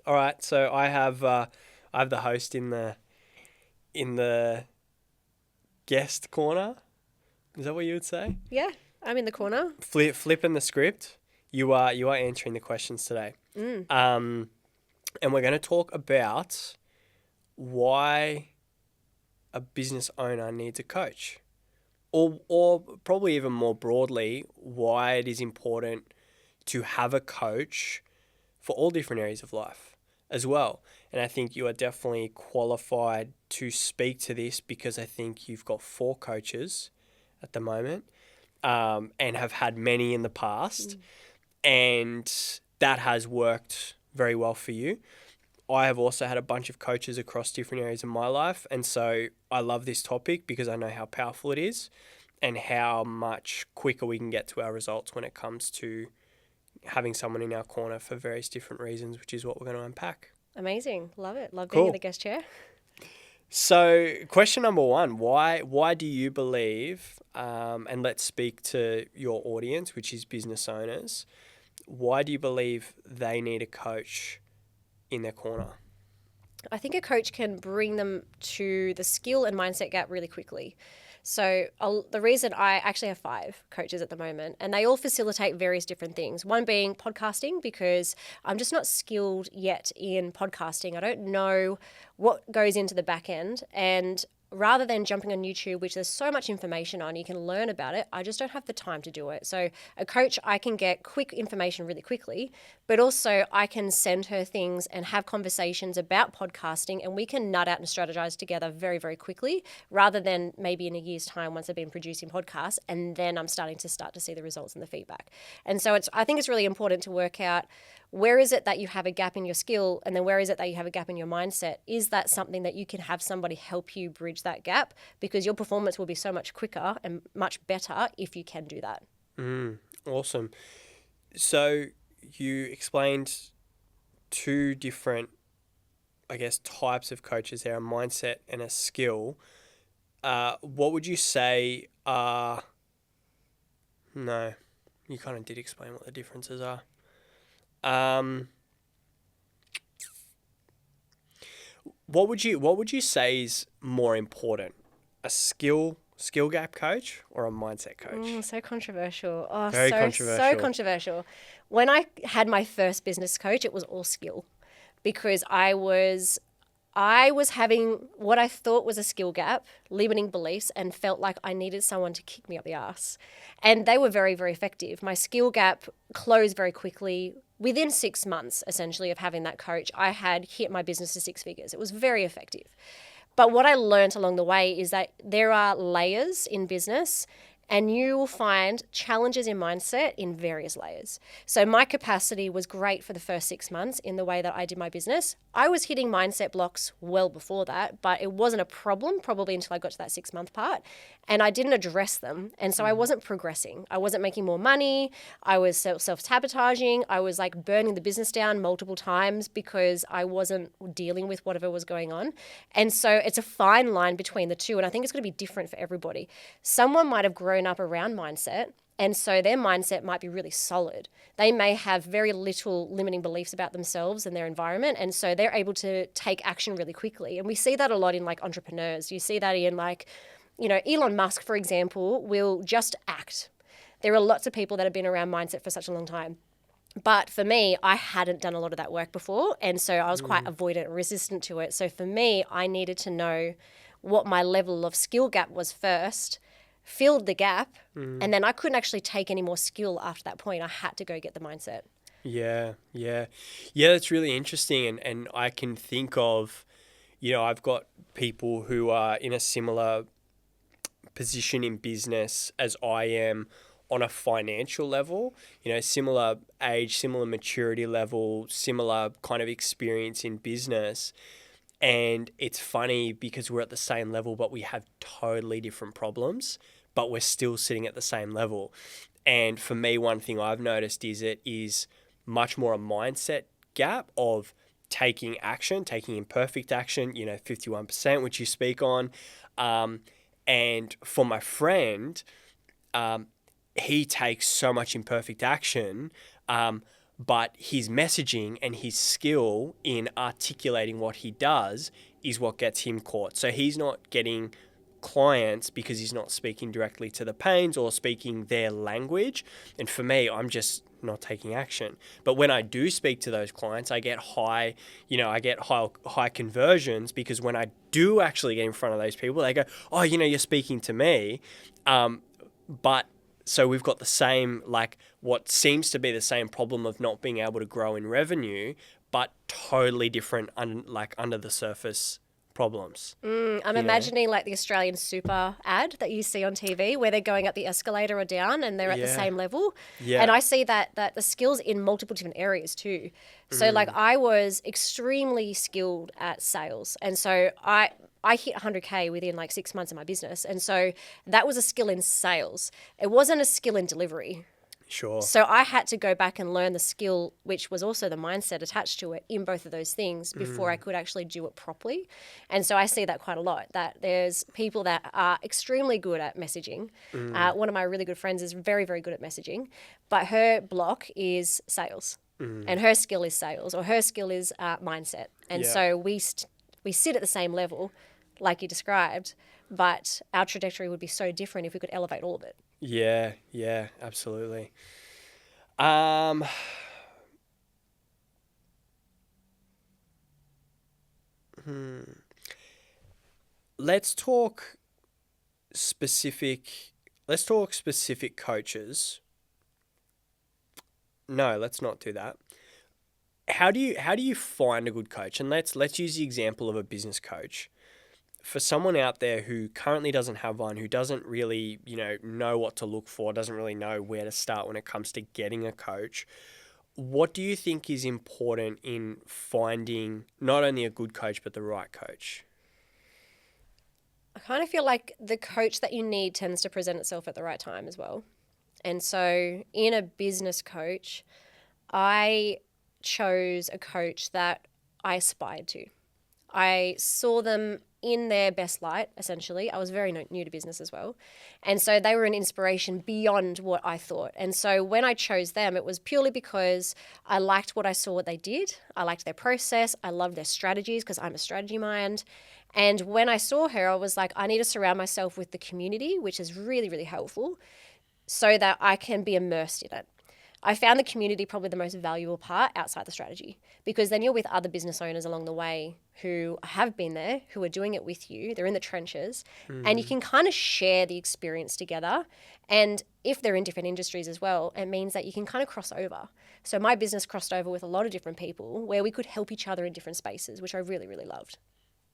All right. So I have the host in the guest corner. Is that what you would say? Yeah, I'm in the corner. Flipping the script. You are answering the questions today. Mm. And we're going to talk about why a business owner needs a coach, or probably even more broadly, why it is important to have a coach for all different areas of life as well. And I think you are definitely qualified to speak to this because I think you've got 4 coaches at the moment, and have had many in the past, and that has worked very well for you. I have also had a bunch of coaches across different areas of my life, and so I love this topic because I know how powerful it is and how much quicker we can get to our results when it comes to having someone in our corner for various different reasons, which is what we're going to unpack. Amazing. Love it. Love being in the Cool. guest chair. So, question number 1, why do you believe, and let's speak to your audience, which is business owners, why do you believe they need a coach in their corner? I think a coach can bring them to the skill and mindset gap really quickly. So the reason I actually have 5 coaches at the moment, and they all facilitate various different things. One being podcasting, because I'm just not skilled yet in podcasting. I don't know what goes into the back end, and rather than jumping on YouTube, which there's so much information on, you can learn about it, I just don't have the time to do it. So a coach, I can get quick information really quickly, but also I can send her things and have conversations about podcasting, and we can nut out and strategize together very, very quickly, rather than maybe in a year's time once I've been producing podcasts, and then I'm starting to see the results and the feedback. And so I think it's really important to work out, where is it that you have a gap in your skill, and then where is it that you have a gap in your mindset? Is that something that you can have somebody help you bridge that gap? Because your performance will be so much quicker and much better if you can do that. Awesome. So you explained 2 different, I guess, types of coaches there, a mindset and a skill. What would you say are... No, you kind of did explain what the differences are. What would you say is more important, a skill gap coach or a mindset coach? So controversial. Oh, Very so controversial. controversial. When I had my first business coach, it was all skill, because I was having what I thought was a skill gap, limiting beliefs, and felt like I needed someone to kick me up the ass. And they were very, very effective. My skill gap closed very quickly. Within 6 months, essentially, of having that coach, I had hit my business to 6 figures. It was very effective. But what I learned along the way is that there are layers in business, and you will find challenges in mindset in various layers. So my capacity was great for the first 6 months in the way that I did my business. I was hitting mindset blocks well before that, but it wasn't a problem probably until I got to that 6-month part, and I didn't address them. And so I wasn't progressing. I wasn't making more money. I was self-sabotaging. I was like burning the business down multiple times because I wasn't dealing with whatever was going on. And so it's a fine line between the two. And I think it's going to be different for everybody. Someone might have grown up around mindset, and so their mindset might be really solid. They may have very little limiting beliefs about themselves and their environment, and so they're able to take action really quickly. And we see that a lot in like entrepreneurs. You see that in like, Elon Musk, for example, will just act. There are lots of people that have been around mindset for such a long time. But for me, I hadn't done a lot of that work before, and so I was quite avoidant and resistant to it. So for me, I needed to know what my level of skill gap was first, filled the gap, and then I couldn't actually take any more skill after that point. I had to go get the mindset. Yeah. That's really interesting, and I can think of, I've got people who are in a similar position in business as I am on a financial level, similar age, similar maturity level, similar kind of experience in business. And it's funny because we're at the same level, but we have totally different problems, but we're still sitting at the same level. And for me, one thing I've noticed is it is much more a mindset gap of taking action, taking imperfect action, 51%, which you speak on. And for my friend, he takes so much imperfect action, but his messaging and his skill in articulating what he does is what gets him caught. So he's not getting clients because he's not speaking directly to the pains or speaking their language. And for me, I'm just not taking action. But when I do speak to those clients, I get high conversions, because when I do actually get in front of those people, they go, oh, you're speaking to me. But so we've got the same, like what seems to be the same problem of not being able to grow in revenue, but totally different, under the surface problems. I'm imagining like the Australian Super ad that you see on TV where they're going up the escalator or down and they're at the same level. Yeah. And I see that the skills in multiple different areas too. So like I was extremely skilled at sales. And so I hit 100K within like 6 months of my business. And so that was a skill in sales. It wasn't a skill in delivery. Sure. So I had to go back and learn the skill, which was also the mindset attached to it in both of those things before I could actually do it properly. And so I see that quite a lot, that there's people that are extremely good at messaging. One of my really good friends is very, very good at messaging, but her block is sales and her skill is sales, or her skill is mindset. And so we sit at the same level, like you described, but our trajectory would be so different if we could elevate all of it. Yeah, absolutely. Let's talk specific coaches. No, let's not do that. How do you find a good coach? And let's use the example of a business coach. For someone out there who currently doesn't have one, who doesn't really, know what to look for, doesn't really know where to start when it comes to getting a coach, what do you think is important in finding not only a good coach, but the right coach? I kind of feel like the coach that you need tends to present itself at the right time as well. And so in a business coach, I chose a coach that I aspired to. I saw them in their best light, essentially. I was very new to business as well. And so they were an inspiration beyond what I thought. And so when I chose them, it was purely because I liked what I saw what they did. I liked their process. I loved their strategies because I'm a strategy mind. And when I saw her, I was like, I need to surround myself with the community, which is really, really helpful, so that I can be immersed in it. I found the community probably the most valuable part outside the strategy, because then you're with other business owners along the way who have been there, who are doing it with you. They're in the trenches and you can kind of share the experience together. And if they're in different industries as well, it means that you can kind of cross over. So my business crossed over with a lot of different people where we could help each other in different spaces, which I really, really loved.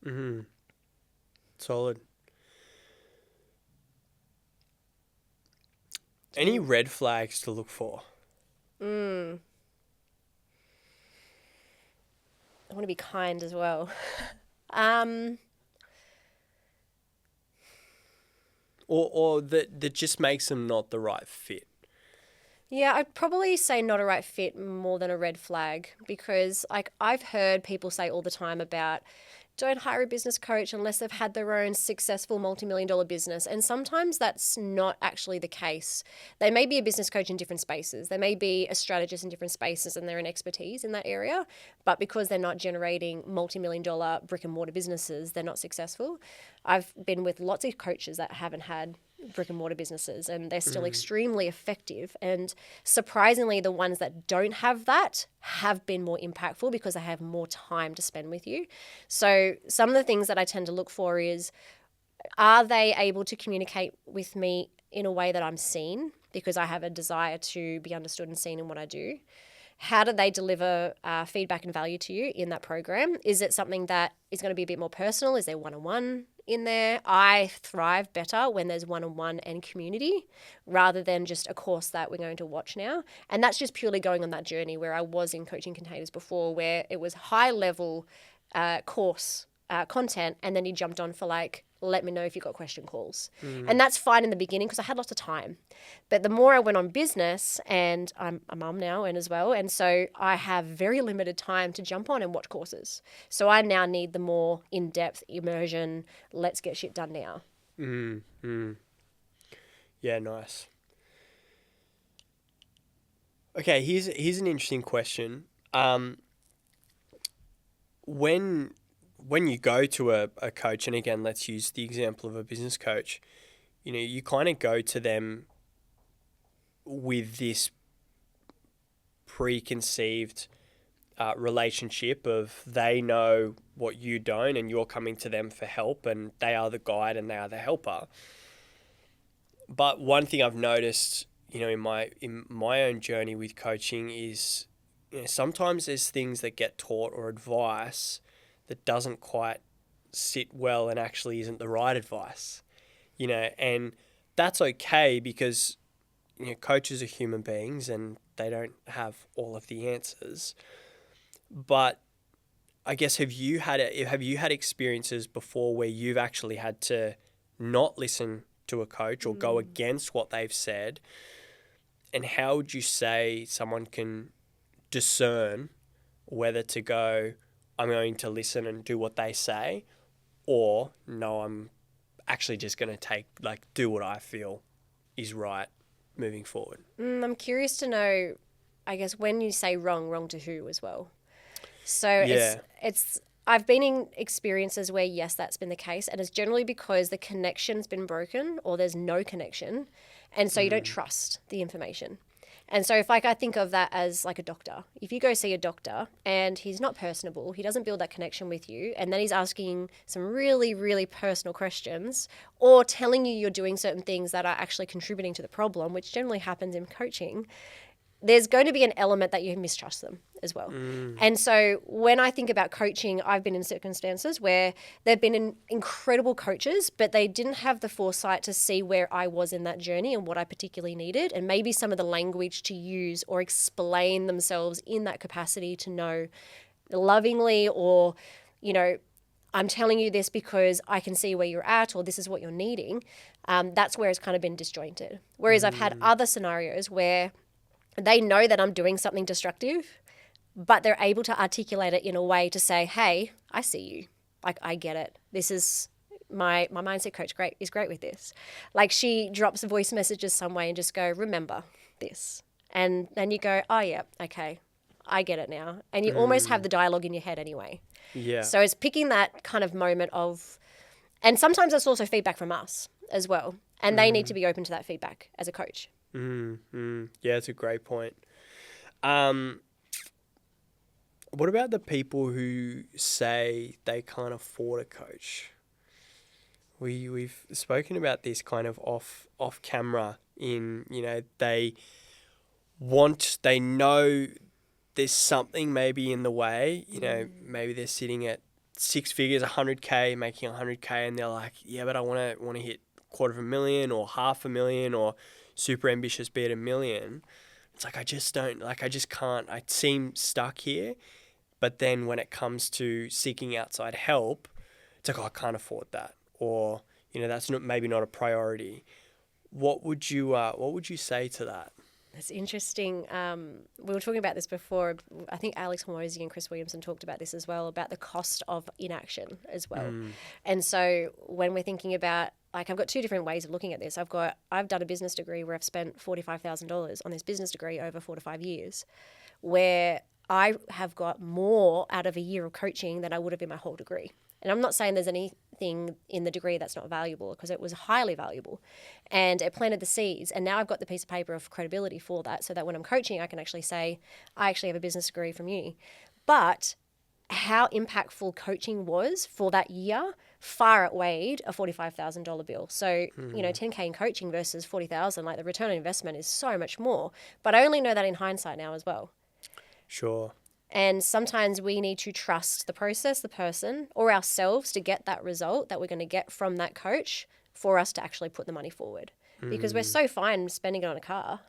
Mm-hmm. Solid. Any red flags to look for? I want to be kind as well. Or that just makes them not the right fit. Yeah, I'd probably say not a right fit more than a red flag, because like I've heard people say all the time about don't hire a business coach unless they've had their own successful multi-million-dollar business. And sometimes that's not actually the case. They may be a business coach in different spaces. They may be a strategist in different spaces and they're an expertise in that area. But because they're not generating multi-million-dollar brick and mortar businesses, they're not successful. I've been with lots of coaches that haven't had brick and mortar businesses and they're still extremely effective. And surprisingly, the ones that don't have that have been more impactful because they have more time to spend with you. So some of the things that I tend to look for is, are they able to communicate with me in a way that I'm seen, because I have a desire to be understood and seen in what I do? How do they deliver feedback and value to you in that program? Is it something that is going to be a bit more personal? Is there one-on-one in there? I thrive better when there's one-on-one and community rather than just a course that we're going to watch now. And that's just purely going on that journey where I was in coaching containers before, where it was high-level course content, and then you jumped on for like, let me know if you got question calls. And that's fine in the beginning because I had lots of time. But the more I went on business, and I'm a mum now and as well, and so I have very limited time to jump on and watch courses. So I now need the more in-depth immersion, let's get shit done now. Yeah, nice. Okay, here's an interesting question. Um, when when you go to a coach, and again, let's use the example of a business coach, you kind of go to them with this preconceived relationship of they know what you don't, and you're coming to them for help, and they are the guide and they are the helper. But one thing I've noticed, in my own journey with coaching is, sometimes there's things that get taught or advice that doesn't quite sit well and actually isn't the right advice. And that's okay because coaches are human beings and they don't have all of the answers. But I guess have you had experiences before where you've actually had to not listen to a coach or go against what they've said? And how would you say someone can discern whether to go, I'm going to listen and do what they say, or no, I'm actually just going to do what I feel is right moving forward? I'm curious to know, I guess, when you say wrong, wrong to who as well. So Yeah. it's I've been in experiences where yes, that's been the case, and it's generally because the connection's been broken or there's no connection, and so you don't trust the information. And so if like I think of that as like a doctor, if you go see a doctor and he's not personable, he doesn't build that connection with you, and then he's asking some really, really personal questions or telling you you're doing certain things that are actually contributing to the problem, which generally happens in coaching, there's going to be an element that you mistrust them as well. And so when I think about coaching, I've been in circumstances where they've been incredible coaches, but they didn't have the foresight to see where I was in that journey and what I particularly needed, and maybe some of the language to use or explain themselves in that capacity to know lovingly, or, I'm telling you this because I can see where you're at, or this is what you're needing. That's where it's kind of been disjointed. Whereas I've had other scenarios where they know that I'm doing something destructive, but they're able to articulate it in a way to say, hey, I see you. Like, I get it. This is my mindset coach is great with this. Like, she drops voice messages some way and just go, remember this. And then you go, oh yeah, okay, I get it now. And you almost have the dialogue in your head anyway. Yeah. So it's picking that kind of moment of, and sometimes it's also feedback from us as well. And they need to be open to that feedback as a coach. Yeah, it's a great point. What about the people who say they can't afford a coach? We've spoken about this kind of off camera. They know there's something maybe in the way. Maybe they're sitting at six figures, 100K, making 100K, and they're like, yeah, but I want to hit $250,000 or $500,000 or super ambitious, be at $1 million. It's like, I just can't. I seem stuck here. But then when it comes to seeking outside help, it's like, oh, I can't afford that, or that's maybe not a priority. What would you say to that? That's interesting. We were talking about this before. I think Alex Hormozy and Chris Williamson talked about this as well, about the cost of inaction as well. And so when we're thinking about, like, I've got two different ways of looking at this. I've done a business degree where I've spent $45,000 on this business degree over 4 to 5 years, where I have got more out of a year of coaching than I would have in my whole degree. And I'm not saying there's anything in the degree that's not valuable, because it was highly valuable, and it planted the seeds. And now I've got the piece of paper of credibility for that, so that when I'm coaching, I can actually say, I actually have a business degree from uni. But how impactful coaching was for that year far outweighed a $45,000 bill. So, $10K in coaching versus $40,000, like, the return on investment is so much more. But I only know that in hindsight now as well. Sure. And sometimes we need to trust the process, the person, or ourselves to get that result that we're going to get from that coach for us to actually put the money forward. Because we're so fine spending it on a car,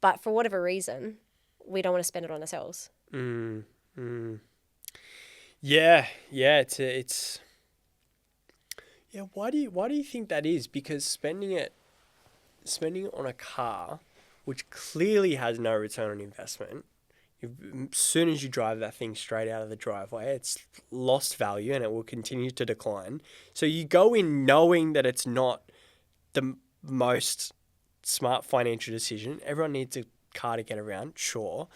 but for whatever reason, we don't want to spend it on ourselves. Yeah. It's yeah. Why do you think that is? Because spending it on a car, which clearly has no return on investment. As soon as you drive that thing straight out of the driveway, it's lost value and it will continue to decline. So you go in knowing that it's not the most smart financial decision. Everyone needs a car to get around, sure.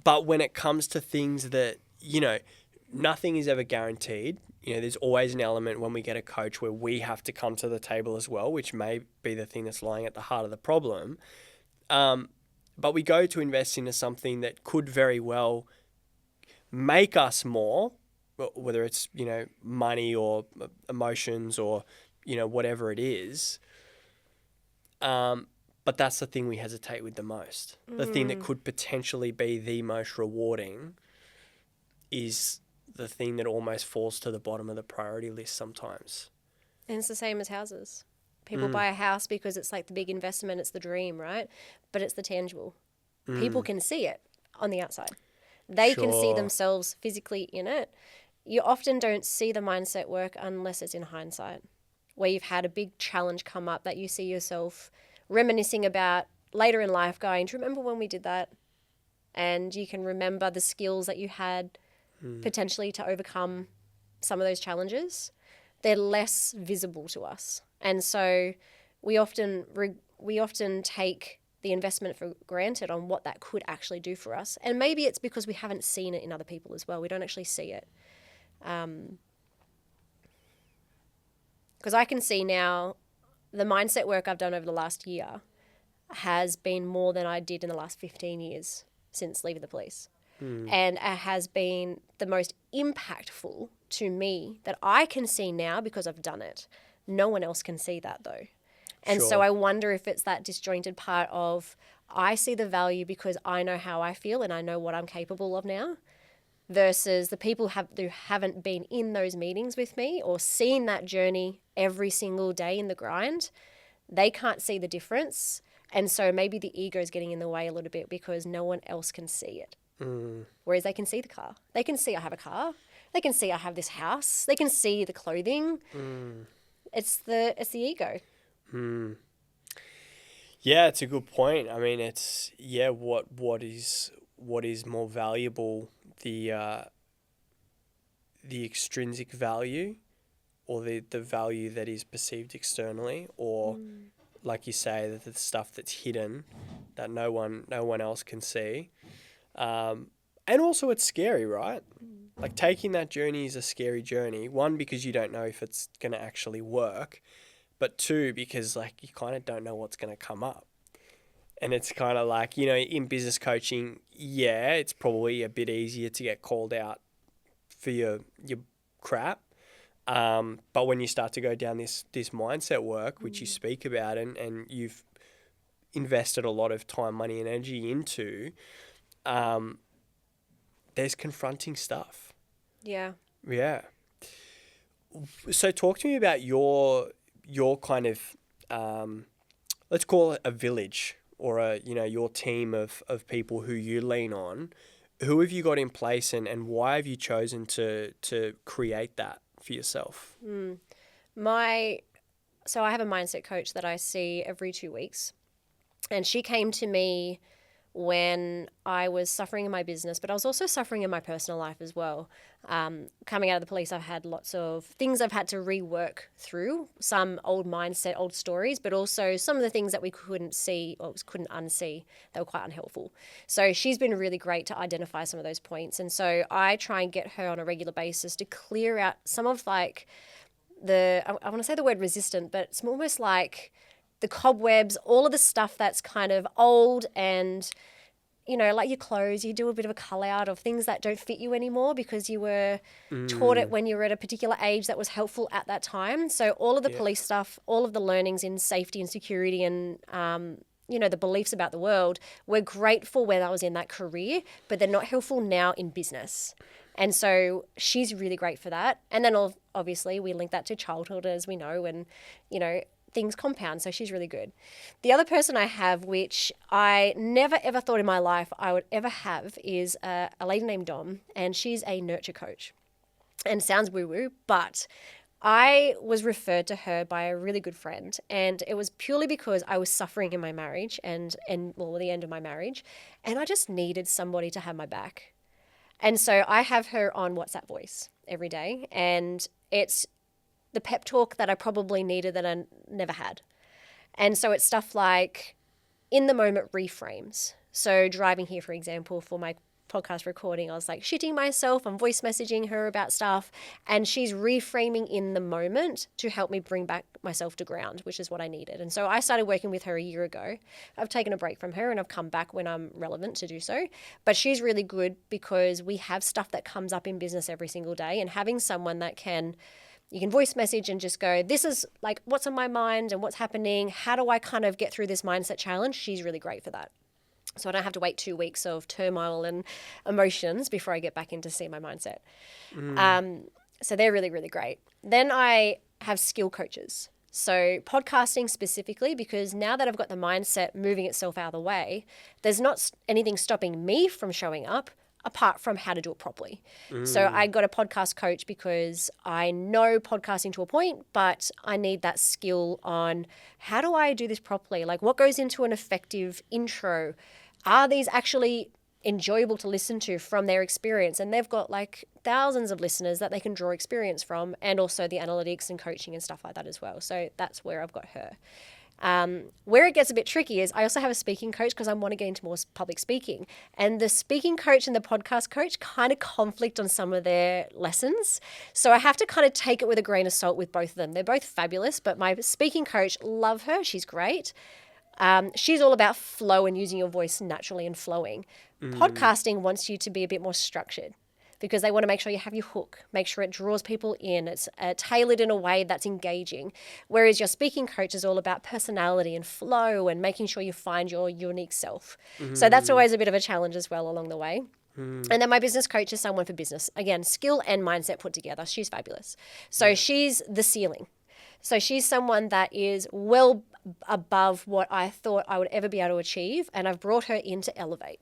But when it comes to things that, nothing is ever guaranteed. There's always an element when we get a coach where we have to come to the table as well, which may be the thing that's lying at the heart of the problem. But we go to invest into something that could very well make us more, whether it's, money or emotions or, whatever it is. But that's the thing we hesitate with the most. The thing that could potentially be the most rewarding is the thing that almost falls to the bottom of the priority list sometimes. And it's the same as houses. People buy a house because it's like the big investment, it's the dream, right? But it's the tangible. People can see it on the outside. They can see themselves physically in it. You often don't see the mindset work unless it's in hindsight, where you've had a big challenge come up that you see yourself reminiscing about later in life going, do you remember when we did that? And you can remember the skills that you had potentially to overcome some of those challenges. They're less visible to us. And so we often take the investment for granted on what that could actually do for us. And maybe it's because we haven't seen it in other people as well. We don't actually see it. Because I can see now the mindset work I've done over the last year has been more than I did in the last 15 years since leaving the police. And it has been the most impactful to me that I can see now because I've done it. No one else can see that though. And so I wonder if it's that disjointed part of I see the value because I know how I feel and I know what I'm capable of now, versus the people who haven't been in those meetings with me or seen that journey every single day in the grind. They can't see the difference. And so maybe the ego is getting in the way a little bit because no one else can see it. Whereas they can see the car. They can see I have a car. They can see I have this house. They can see the clothing. It's the ego. Yeah, it's a good point. I mean, it's what is more valuable, the extrinsic value, or the value that is perceived externally, or like you say, the stuff that's hidden that no one else can see. And also it's scary, right? Like taking that journey is a scary journey. One, because you don't know if it's going to actually work. But two, because like you kind of don't know what's going to come up. And it's kind of like, in business coaching, it's probably a bit easier to get called out for your crap. But when you start to go down this mindset work, which you speak about and you've invested a lot of time, money and energy into, there's confronting stuff. Yeah. Yeah. So talk to me about your kind of, let's call it a village, or your team of people who you lean on. Who have you got in place and why have you chosen to create that for yourself? So I have a mindset coach that I see every 2 weeks, and she came to me when I was suffering in my business, but I was also suffering in my personal life as well. Coming out of the police, I've had lots of things I've had to rework through, some old mindset, old stories, but also some of the things that we couldn't see or couldn't unsee that were quite unhelpful. So she's been really great to identify some of those points. And so I try and get her on a regular basis to clear out some of like I want to say the word resistant, but it's almost like the cobwebs, all of the stuff that's kind of old and, like your clothes, you do a bit of a cull out of things that don't fit you anymore because you were taught it when you were at a particular age that was helpful at that time. So all of the police stuff, all of the learnings in safety and security and, the beliefs about the world were great for when I was in that career, but they're not helpful now in business. And so she's really great for that. And then obviously we link that to childhood, as we know, and, things compound. So she's really good. The other person I have, which I never ever thought in my life I would ever have, is a lady named Dom, and she's a nurture coach. And sounds woo-woo, but I was referred to her by a really good friend, and it was purely because I was suffering in my marriage and the end of my marriage, and I just needed somebody to have my back. And so I have her on WhatsApp voice every day, and it's the pep talk that I probably needed that I never had. And so it's stuff like, in the moment reframes. So driving here, for example, for my podcast recording, I was like shitting myself. I'm voice messaging her about stuff, and she's reframing in the moment to help me bring back myself to ground, which is what I needed. And so I started working with her a year ago. I've taken a break from her and I've come back when I'm relevant to do so. But she's really good because we have stuff that comes up in business every single day, and having someone that you can voice message and just go, this is like what's on my mind and what's happening. How do I kind of get through this mindset challenge? She's really great for that. So I don't have to wait 2 weeks of turmoil and emotions before I get back into see my mindset. So they're really, really great. Then I have skill coaches. So podcasting specifically, because now that I've got the mindset moving itself out of the way, there's not anything stopping me from showing up apart from how to do it properly. So I got a podcast coach because I know podcasting to a point, but I need that skill on how do I do this properly? Like what goes into an effective intro? Are these actually enjoyable to listen to from their experience? And they've got like thousands of listeners that they can draw experience from, and also the analytics and coaching and stuff like that as well. So that's where I've got her. Where it gets a bit tricky is I also have a speaking coach because I want to get into more public speaking. And the speaking coach and the podcast coach kind of conflict on some of their lessons. So I have to kind of take it with a grain of salt with both of them. They're both fabulous, but my speaking coach, love her. She's great. She's all about flow and using your voice naturally and flowing. Podcasting wants you to be a bit more structured, because they want to make sure you have your hook, make sure it draws people in, it's tailored in a way that's engaging. Whereas your speaking coach is all about personality and flow and making sure you find your unique self. So that's always a bit of a challenge as well along the way. And then my business coach is someone for business. Again, skill and mindset put together. She's fabulous. So she's the ceiling. So she's someone that is well above what I thought I would ever be able to achieve. And I've brought her in to elevate,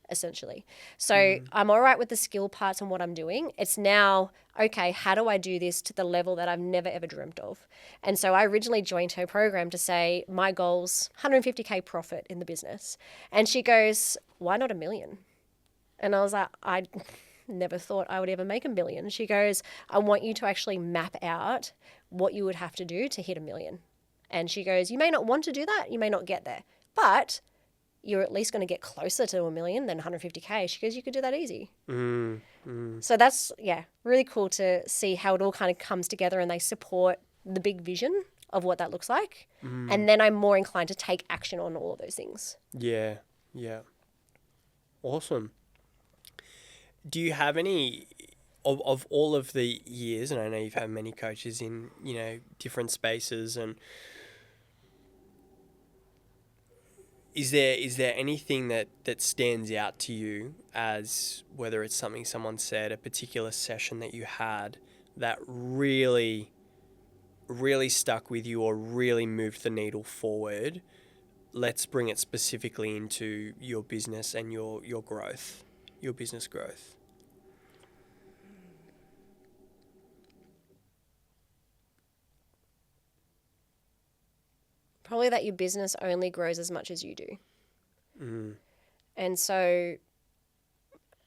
essentially. So I'm all right with the skill parts and what I'm doing. It's now, okay, how do I do this to the level that I've never ever dreamt of? And so I originally joined her program to say, my goal's 150K profit in the business. And she goes, why not 1 million? And I was like, I never thought I would ever make 1 million. She goes, I want you to actually map out what you would have to do to hit 1 million. And she goes, you may not want to do that. You may not get there, but you're at least going to get closer to 1 million than 150K. She goes, you could do that easy. So that's, really cool to see how it all kind of comes together and they support the big vision of what that looks like. And then I'm more inclined to take action on all of those things. Yeah. Awesome. Do you have any of all of the years, and I know you've had many coaches in, different spaces, and is there anything that stands out to you as whether it's something someone said, a particular session that you had that really, really stuck with you or really moved the needle forward? Let's bring it specifically into your business and your growth, your business growth. Probably that your business only grows as much as you do. And so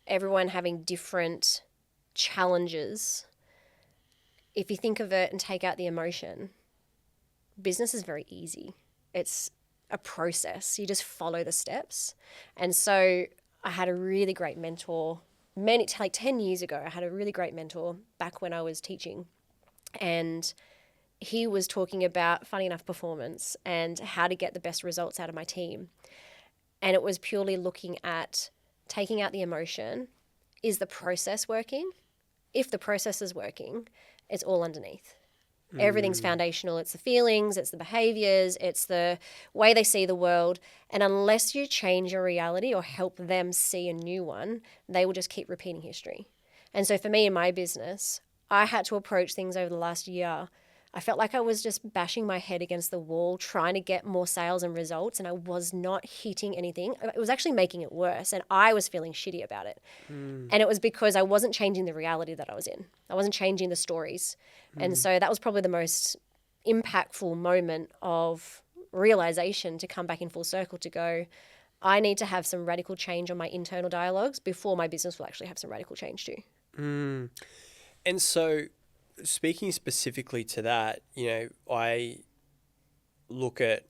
everyone having different challenges, if you think of it and take out the emotion, business is very easy. It's a process. You just follow the steps. And so I had a really great mentor, 10 years ago, I had a really great mentor back when I was teaching. And he was talking about, funny enough, performance and how to get the best results out of my team. And it was purely looking at taking out the emotion. Is the process working? If the process is working, it's all underneath. Everything's foundational. It's the feelings, it's the behaviors, it's the way they see the world. And unless you change your reality or help them see a new one, they will just keep repeating history. And so for me in my business, I had to approach things over the last year. I felt like I was just bashing my head against the wall, trying to get more sales and results, and I was not hitting anything. It was actually making it worse, and I was feeling shitty about it. And it was because I wasn't changing the reality that I was in. I wasn't changing the stories. And so that was probably the most impactful moment of realization to come back in full circle to go, I need to have some radical change on my internal dialogues before my business will actually have some radical change too. And so speaking specifically to that, I look at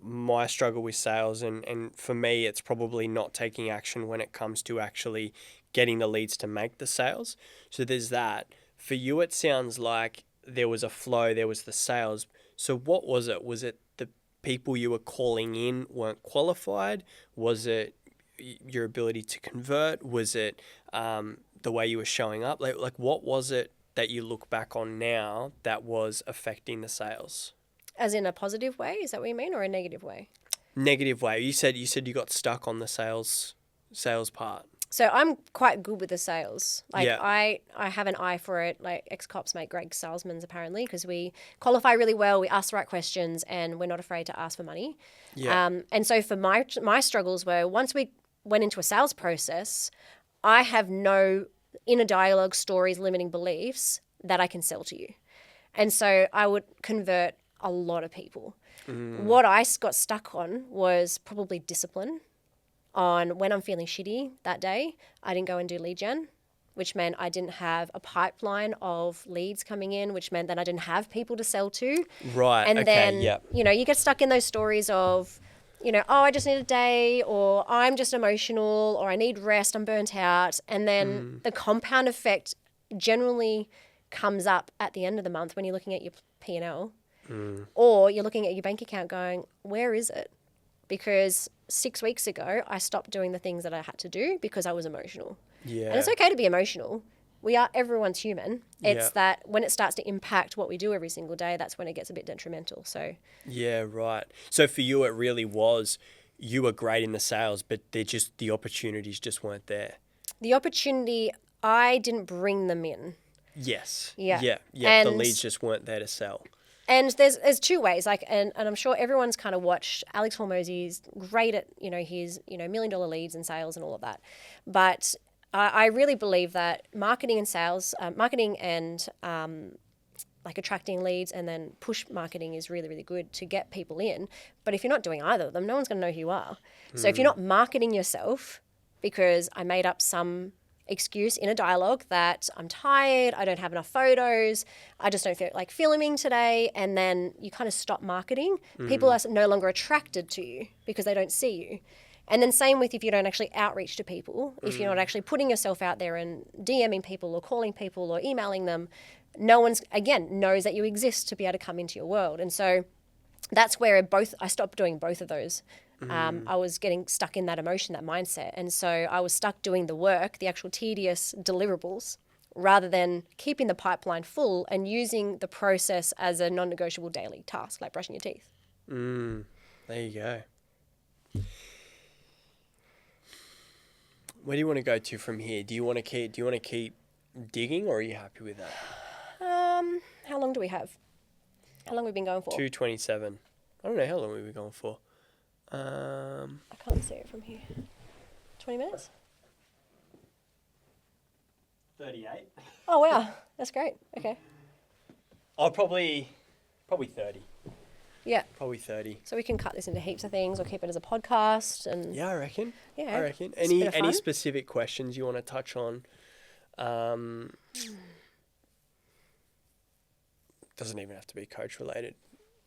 my struggle with sales, and for me, it's probably not taking action when it comes to actually getting the leads to make the sales. So there's that. For you, it sounds like there was a flow, there was the sales. So what was it? Was it the people you were calling in weren't qualified? Was it your ability to convert? Was it the way you were showing up? Like what was it that you look back on now that was affecting the sales? As in a positive way? Is that what you mean, or a negative way? Negative way. You said you got stuck on the sales part. So I'm quite good with the sales. Like Yeah. I have an eye for it. Like ex-cops make great salesmen apparently, because we qualify really well, we ask the right questions, and we're not afraid to ask for money. Yeah. And so for my struggles were, once we went into a sales process, I have no inner dialogue, stories, limiting beliefs that I can sell to you. And so I would convert a lot of people. What I got stuck on was probably discipline. On when I'm feeling shitty that day, I didn't go and do lead gen, which meant I didn't have a pipeline of leads coming in, which meant that I didn't have people to sell to. Right. And okay. then, Yep. you get stuck in those stories of, oh, I just need a day, or I'm just emotional, or I need rest, I'm burnt out. And then the compound effect generally comes up at the end of the month when you're looking at your P&L. Or you're looking at your bank account going, where is it? Because 6 weeks ago, I stopped doing the things that I had to do because I was emotional. Yeah. And it's okay to be emotional. Everyone's human. It's that when it starts to impact what we do every single day, that's when it gets a bit detrimental. So Yeah, right. So for you, it really was, you were great in the sales, but the opportunities just weren't there. the opportunity, I didn't bring them in. Yes. Yeah. Yeah. Yeah. The And- leads just weren't there to sell. And there's two ways, and I'm sure everyone's kind of watched Alex Hormozy's great at, his, $1 million leads and sales and all of that. But I really believe that marketing and sales, marketing and like attracting leads and then push marketing is really, really good to get people in. But if you're not doing either of them, no one's going to know who you are. So if you're not marketing yourself, because I made up some excuse in a dialogue that I'm tired, I don't have enough photos, I just don't feel like filming today, and then you kind of stop marketing, people are no longer attracted to you because they don't see you. And then same with if you don't actually outreach to people, if you're not actually putting yourself out there and DMing people or calling people or emailing them, no one's, again, knows that you exist to be able to come into your world. And so that's where I stopped doing both of those. I was getting stuck in that emotion, that mindset. And so I was stuck doing the work, the actual tedious deliverables, rather than keeping the pipeline full and using the process as a non-negotiable daily task, like brushing your teeth. There you go. Where do you want to go to from here? Do you want to keep digging, or are you happy with that? How long do we have? How long have we been going for? 2:27. I don't know how long we've been going for. I can't see it from here. 20 minutes? 38. Oh, wow. That's great. Okay. Oh, probably 30. Yeah. Probably 30. So we can cut this into heaps of things or keep it as a podcast. And Yeah, I reckon. Yeah. I reckon. It's a bit of Any fun. specific questions you want to touch on? Doesn't even have to be coach related.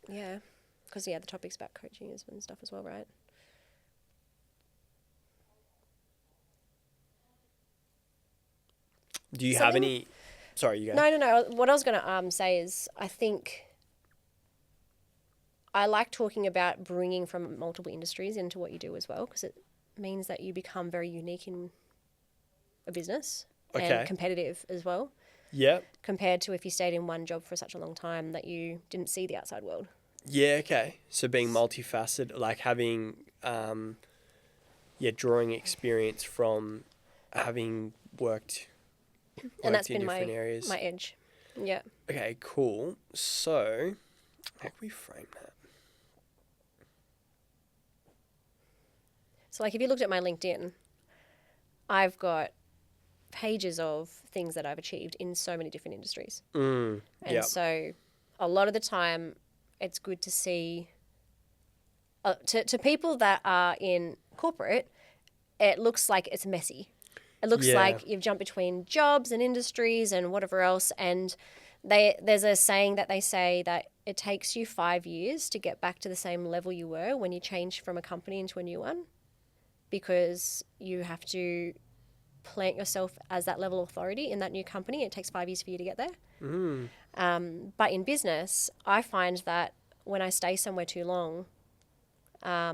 Yeah. Because, the topic's about coaching and stuff as well, right? Do you have any? Sorry, you go. No. What I was going to say is I think I like talking about bringing from multiple industries into what you do as well, because it means that you become very unique in a business and competitive as well, Yeah. compared to if you stayed in one job for such a long time that you didn't see the outside world. Yeah. Okay. So being multifaceted, like having, drawing experience from having worked And that's in been different areas. my edge. Yeah. Okay, cool. So, how can we frame that? So, like, if you looked at my LinkedIn, I've got pages of things that I've achieved in so many different industries. And so, a lot of the time, it's good to see, to people that are in corporate, it looks like it's messy. It looks like you've jumped between jobs and industries and whatever else. And there's a saying that they say that it takes you 5 years to get back to the same level you were when you change from a company into a new one, because you have to plant yourself as that level of authority in that new company. It takes 5 years for you to get there. But in business, I find that when I stay somewhere too long, I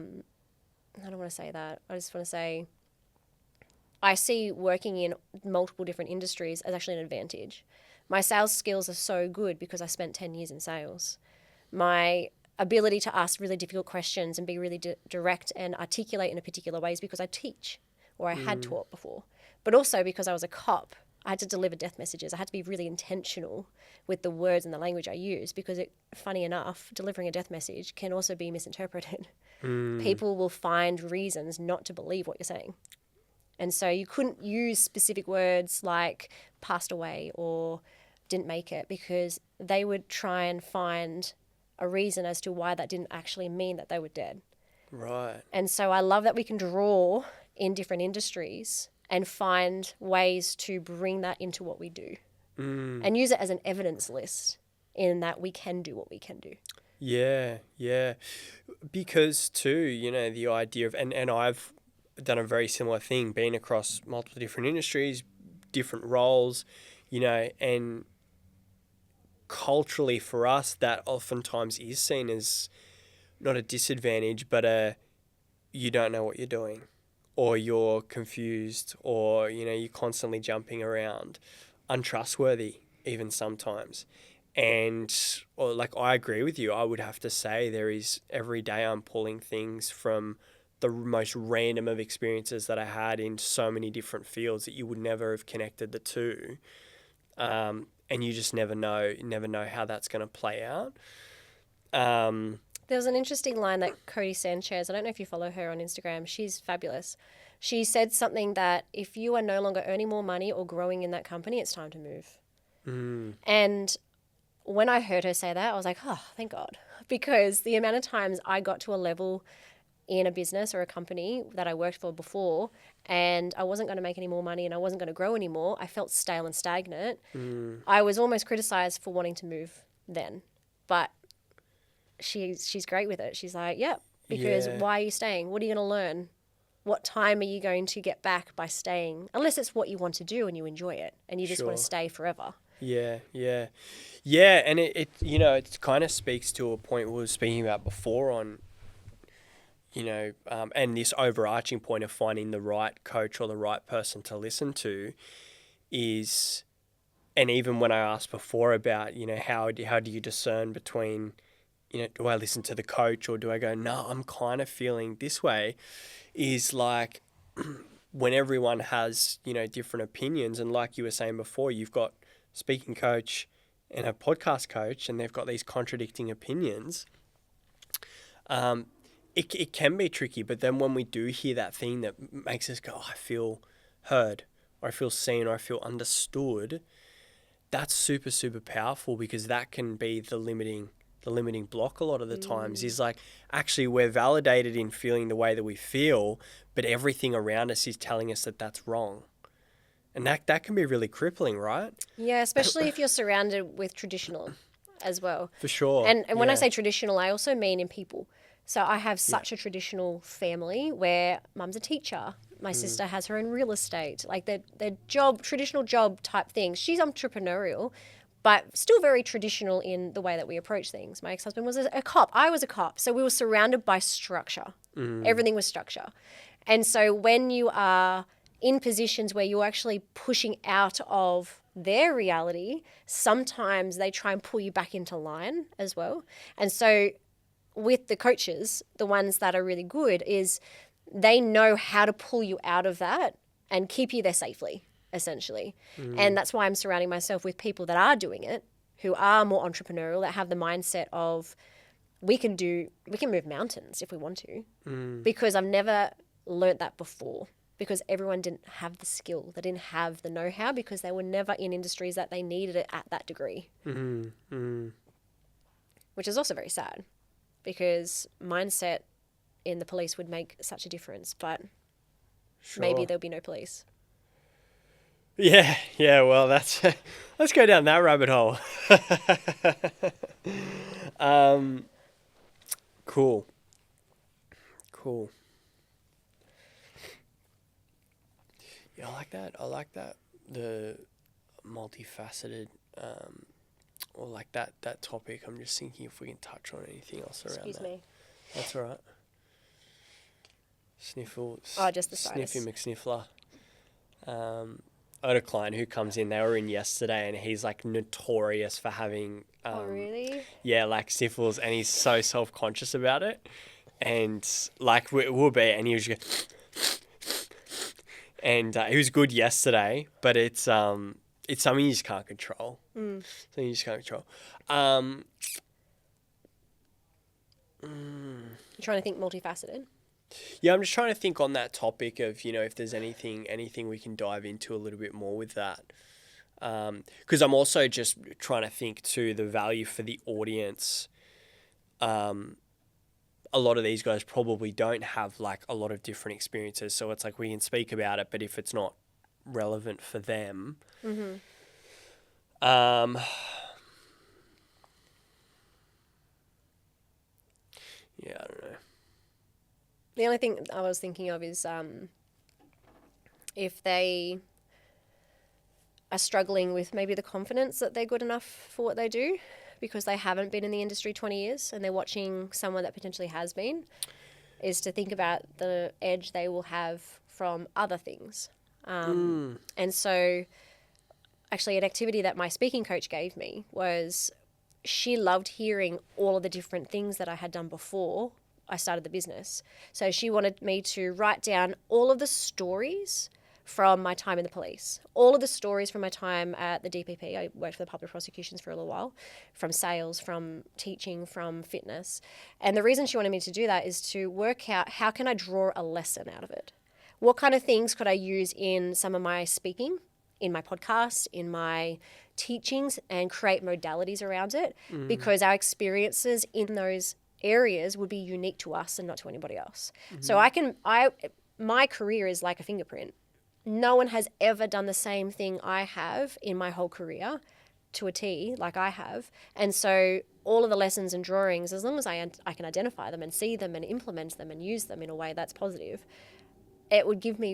don't want to say that. I just want to say I see working in multiple different industries as actually an advantage. My sales skills are so good because I spent 10 years in sales. My ability to ask really difficult questions and be really direct and articulate in a particular way is because I teach, or I had taught before. But also because I was a cop, I had to deliver death messages. I had to be really intentional with the words and the language I use, because funny enough, delivering a death message can also be misinterpreted. People will find reasons not to believe what you're saying. And so you couldn't use specific words like passed away or didn't make it, because they would try and find a reason as to why that didn't actually mean that they were dead. Right. And so I love that we can draw in different industries and find ways to bring that into what we do and use it as an evidence list in that we can do what we can do. Yeah, yeah. Because too, you know, the idea of, and I've done a very similar thing, been across multiple different industries, different roles, you know, and culturally for us, that oftentimes is seen as not a disadvantage, but you don't know what you're doing, or you're confused, or, you know, you're constantly jumping around, untrustworthy even sometimes. And or like, I agree with you. I would have to say there is, every day I'm pulling things from the most random of experiences that I had in so many different fields that you would never have connected the two. And you just never know how that's going to play out. There was an interesting line that Cody Sanchez, I don't know if you follow her on Instagram, she's fabulous. She said something that if you are no longer earning more money or growing in that company, it's time to move. And when I heard her say that, I was like, oh, thank God. Because the amount of times I got to a level in a business or a company that I worked for before, and I wasn't going to make any more money and I wasn't going to grow anymore, I felt stale and stagnant. I was almost criticized for wanting to move then. But she's great with it. She's like, yep, because why are you staying? What are you going to learn? What time are you going to get back by staying? Unless it's what you want to do and you enjoy it and you just want to stay forever. Yeah. And it you know, it kind of speaks to a point we were speaking about before on, you know, and this overarching point of finding the right coach or the right person to listen to is, and even when I asked before about, you know, how do you discern between, you know, do I listen to the coach or do I go, no, I'm kind of feeling this way, is like when everyone has, you know, different opinions, and like you were saying before, you've got speaking coach and a podcast coach and they've got these contradicting opinions. It can be tricky, but then when we do hear that thing that makes us go, oh, I feel heard, or I feel seen, or I feel understood, that's super, super powerful, because that can be the limiting block a lot of the times, is like, actually we're validated in feeling the way that we feel, but everything around us is telling us that that's wrong. And that can be really crippling, right? Yeah, especially if you're surrounded with traditional as well. For sure. And when I say traditional, I also mean in people. So I have such a traditional family where mum's a teacher. My sister has her own real estate. Like they're traditional job type things. She's entrepreneurial, but still very traditional in the way that we approach things. My ex-husband was a cop. I was a cop. So we were surrounded by structure. Everything was structure. And so when you are in positions where you're actually pushing out of their reality, sometimes they try and pull you back into line as well. And so with the coaches, the ones that are really good, is they know how to pull you out of that and keep you there safely, essentially. And that's why I'm surrounding myself with people that are doing it, who are more entrepreneurial, that have the mindset of we can move mountains if we want to, because I've never learnt that before, because everyone didn't have the skill. They didn't have the know-how because they were never in industries that they needed it at that degree, which is also very sad, because mindset in the police would make such a difference, but maybe there'll be no police. Yeah. Well, that's Let's go down that rabbit hole. Cool. Cool. Yeah, I like that. I like that. The multifaceted, or like that topic. I'm just thinking if we can touch on anything else around Excuse that. me. That's all right. Sniffles. Oh, just the sinus. Sniffy McSniffler. I had a client who comes in. They were in yesterday, and he's like notorious for having. Oh, really? Yeah, like sniffles, and he's so self-conscious about it. And like we'll be, and he was just, and he was good yesterday, but it's something you just can't control. Something you just can't control. I'm trying to think multifaceted. Yeah, I'm just trying to think on that topic of, if there's anything we can dive into a little bit more with that. Because I'm also just trying to think too the value for the audience. A lot of these guys probably don't have like a lot of different experiences, so it's like we can speak about it, but if it's not relevant for them, yeah, I don't know. The only thing I was thinking of is if they are struggling with maybe the confidence that they're good enough for what they do because they haven't been in the industry 20 years and they're watching someone that potentially has been, is to think about the edge they will have from other things. And so actually an activity that my speaking coach gave me was she loved hearing all of the different things that I had done before I started the business. So she wanted me to write down all of the stories from my time in the police, all of the stories from my time at the DPP. I worked for the public prosecutions for a little while, from sales, from teaching, from fitness. And the reason she wanted me to do that is to work out how can I draw a lesson out of it? What kind of things could I use in some of my speaking, in my podcast, in my teachings, and create modalities around it? Because our experiences in those areas would be unique to us and not to anybody else. So my career is like a fingerprint. No one has ever done the same thing I have in my whole career to a T like I have. And so all of the lessons and drawings, as long as I can identify them and see them and implement them and use them in a way that's positive, it would give me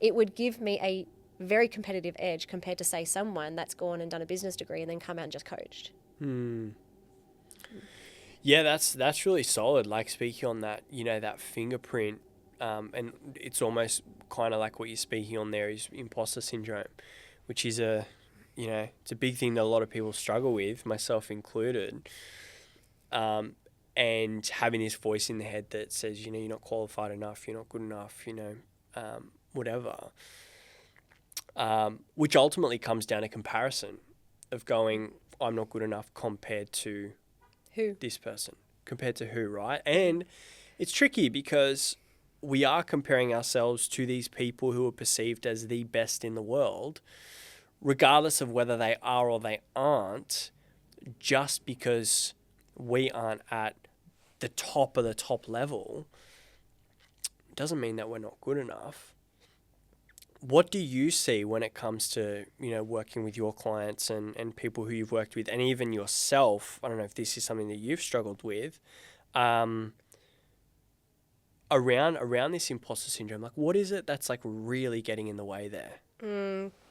it would give me a very competitive edge compared to, say, someone that's gone and done a business degree and then come out and just coached. Yeah, that's really solid. Like speaking on that, that fingerprint, and it's almost kind of like what you're speaking on there is imposter syndrome, which is it's a big thing that a lot of people struggle with, myself included. And having this voice in the head that says, you're not qualified enough, you're not good enough, whatever. Which ultimately comes down to comparison of going, I'm not good enough compared to Who? this person, compared to who, right? And it's tricky because we are comparing ourselves to these people who are perceived as the best in the world, regardless of whether they are or they aren't, just because we aren't at the top of the top level doesn't mean that we're not good enough. What do you see when it comes to, working with your clients and people who you've worked with, and even yourself? I don't know if this is something that you've struggled with, around this imposter syndrome. Like, what is it that's like really getting in the way there?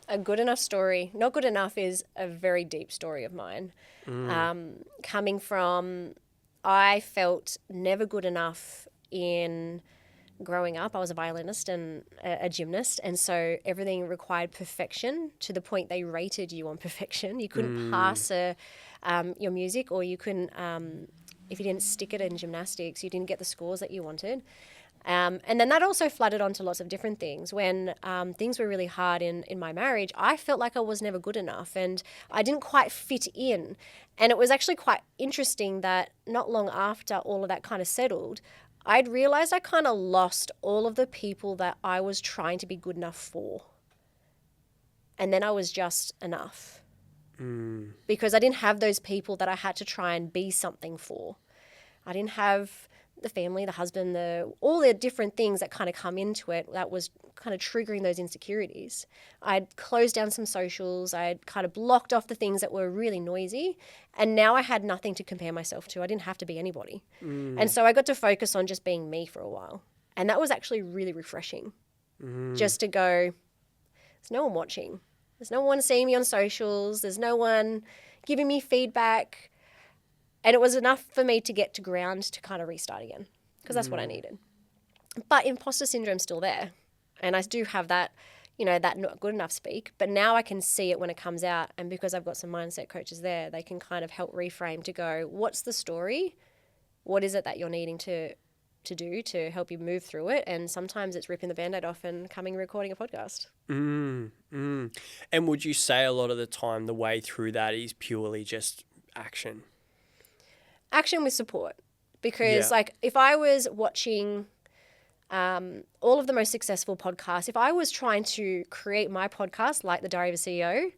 A good enough story. Not good enough is a very deep story of mine. Coming from, I felt never good enough in growing up. I was a violinist and a gymnast, and so everything required perfection to the point they rated you on perfection. You couldn't pass your music, or you couldn't, if you didn't stick it in gymnastics, you didn't get the scores that you wanted. And then that also flooded onto lots of different things. When things were really hard in my marriage, I felt like I was never good enough and I didn't quite fit in. And it was actually quite interesting that not long after all of that kind of settled, I'd realized I kind of lost all of the people that I was trying to be good enough for. And then I was just enough. Because I didn't have those people that I had to try and be something for. I didn't have the family, the husband, all the different things that kind of come into it that was kind of triggering those insecurities. I'd closed down some socials. I'd kind of blocked off the things that were really noisy. And now I had nothing to compare myself to. I didn't have to be anybody. And so I got to focus on just being me for a while. And that was actually really refreshing. Just to go, there's no one watching. There's no one seeing me on socials. There's no one giving me feedback. And it was enough for me to get to ground to kind of restart again, because that's what I needed. But imposter syndrome's still there. And I do have that, that not good enough speak. But now I can see it when it comes out. And because I've got some mindset coaches there, they can kind of help reframe to go, what's the story? What is it that you're needing to do to help you move through it? And sometimes it's ripping the Band-Aid off and coming and recording a podcast. And would you say a lot of the time the way through that is purely just action? Action with support. Because if I was watching all of the most successful podcasts, if I was trying to create my podcast like the Diary of a CEO,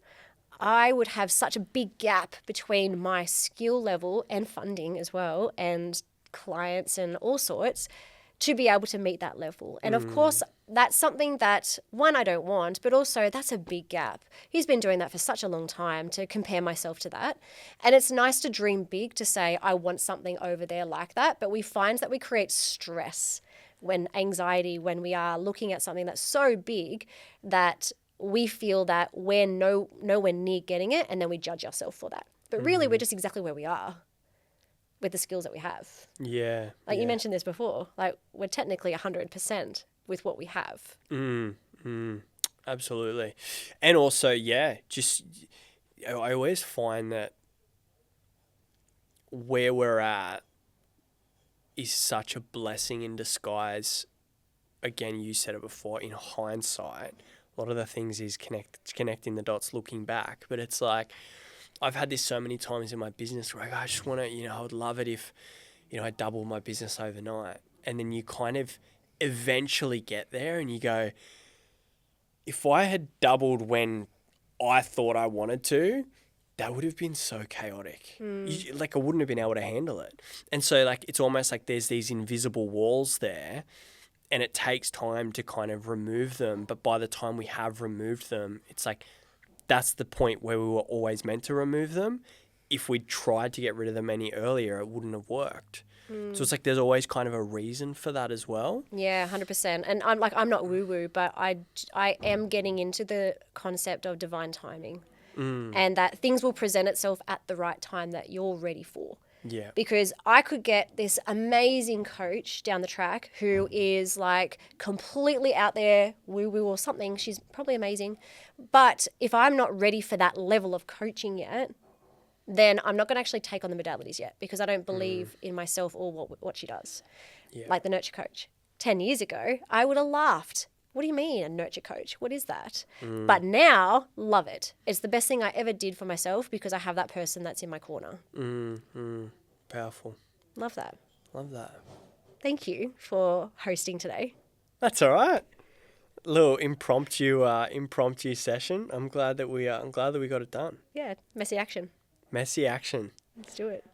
I would have such a big gap between my skill level and funding as well, and clients and all sorts, to be able to meet that level. And of course, that's something that, one, I don't want, but also that's a big gap. He's been doing that for such a long time, to compare myself to that. And it's nice to dream big, to say, I want something over there like that. But we find that we create stress, anxiety, when we are looking at something that's so big that we feel that we're nowhere near getting it, and then we judge ourselves for that. But really, we're just exactly where we are with the skills that we have. Yeah. You mentioned this before, we're technically 100% with what we have. Absolutely. And also, I always find that where we're at is such a blessing in disguise. Again, you said it before, in hindsight, a lot of the things is connecting the dots looking back. But it's like, I've had this so many times in my business where I just want to, I would love it if, I doubled my business overnight. And then you kind of eventually get there and you go, if I had doubled when I thought I wanted to, that would have been so chaotic. I wouldn't have been able to handle it. And so it's almost like there's these invisible walls there, and it takes time to kind of remove them. But by the time we have removed them, it's like, that's the point where we were always meant to remove them. If we'd tried to get rid of them any earlier, it wouldn't have worked. So it's like there's always kind of a reason for that as well. Yeah, 100%. And I'm not woo-woo, but I am getting into the concept of divine timing, and that things will present itself at the right time that you're ready for. Yeah. Because I could get this amazing coach down the track who is completely out there, woo-woo or something. She's probably amazing. But if I'm not ready for that level of coaching yet, then I'm not going to actually take on the modalities yet, because I don't believe in myself or what she does. Yeah. Like the nurture coach. 10 years ago, I would have laughed. What do you mean, a nurture coach? What is that? But now, love it. It's the best thing I ever did for myself, because I have that person that's in my corner. Powerful. Love that. Love that. Thank you for hosting today. That's all right. Little impromptu session. I'm glad that we got it done. Yeah, messy action. Messy action. Let's do it.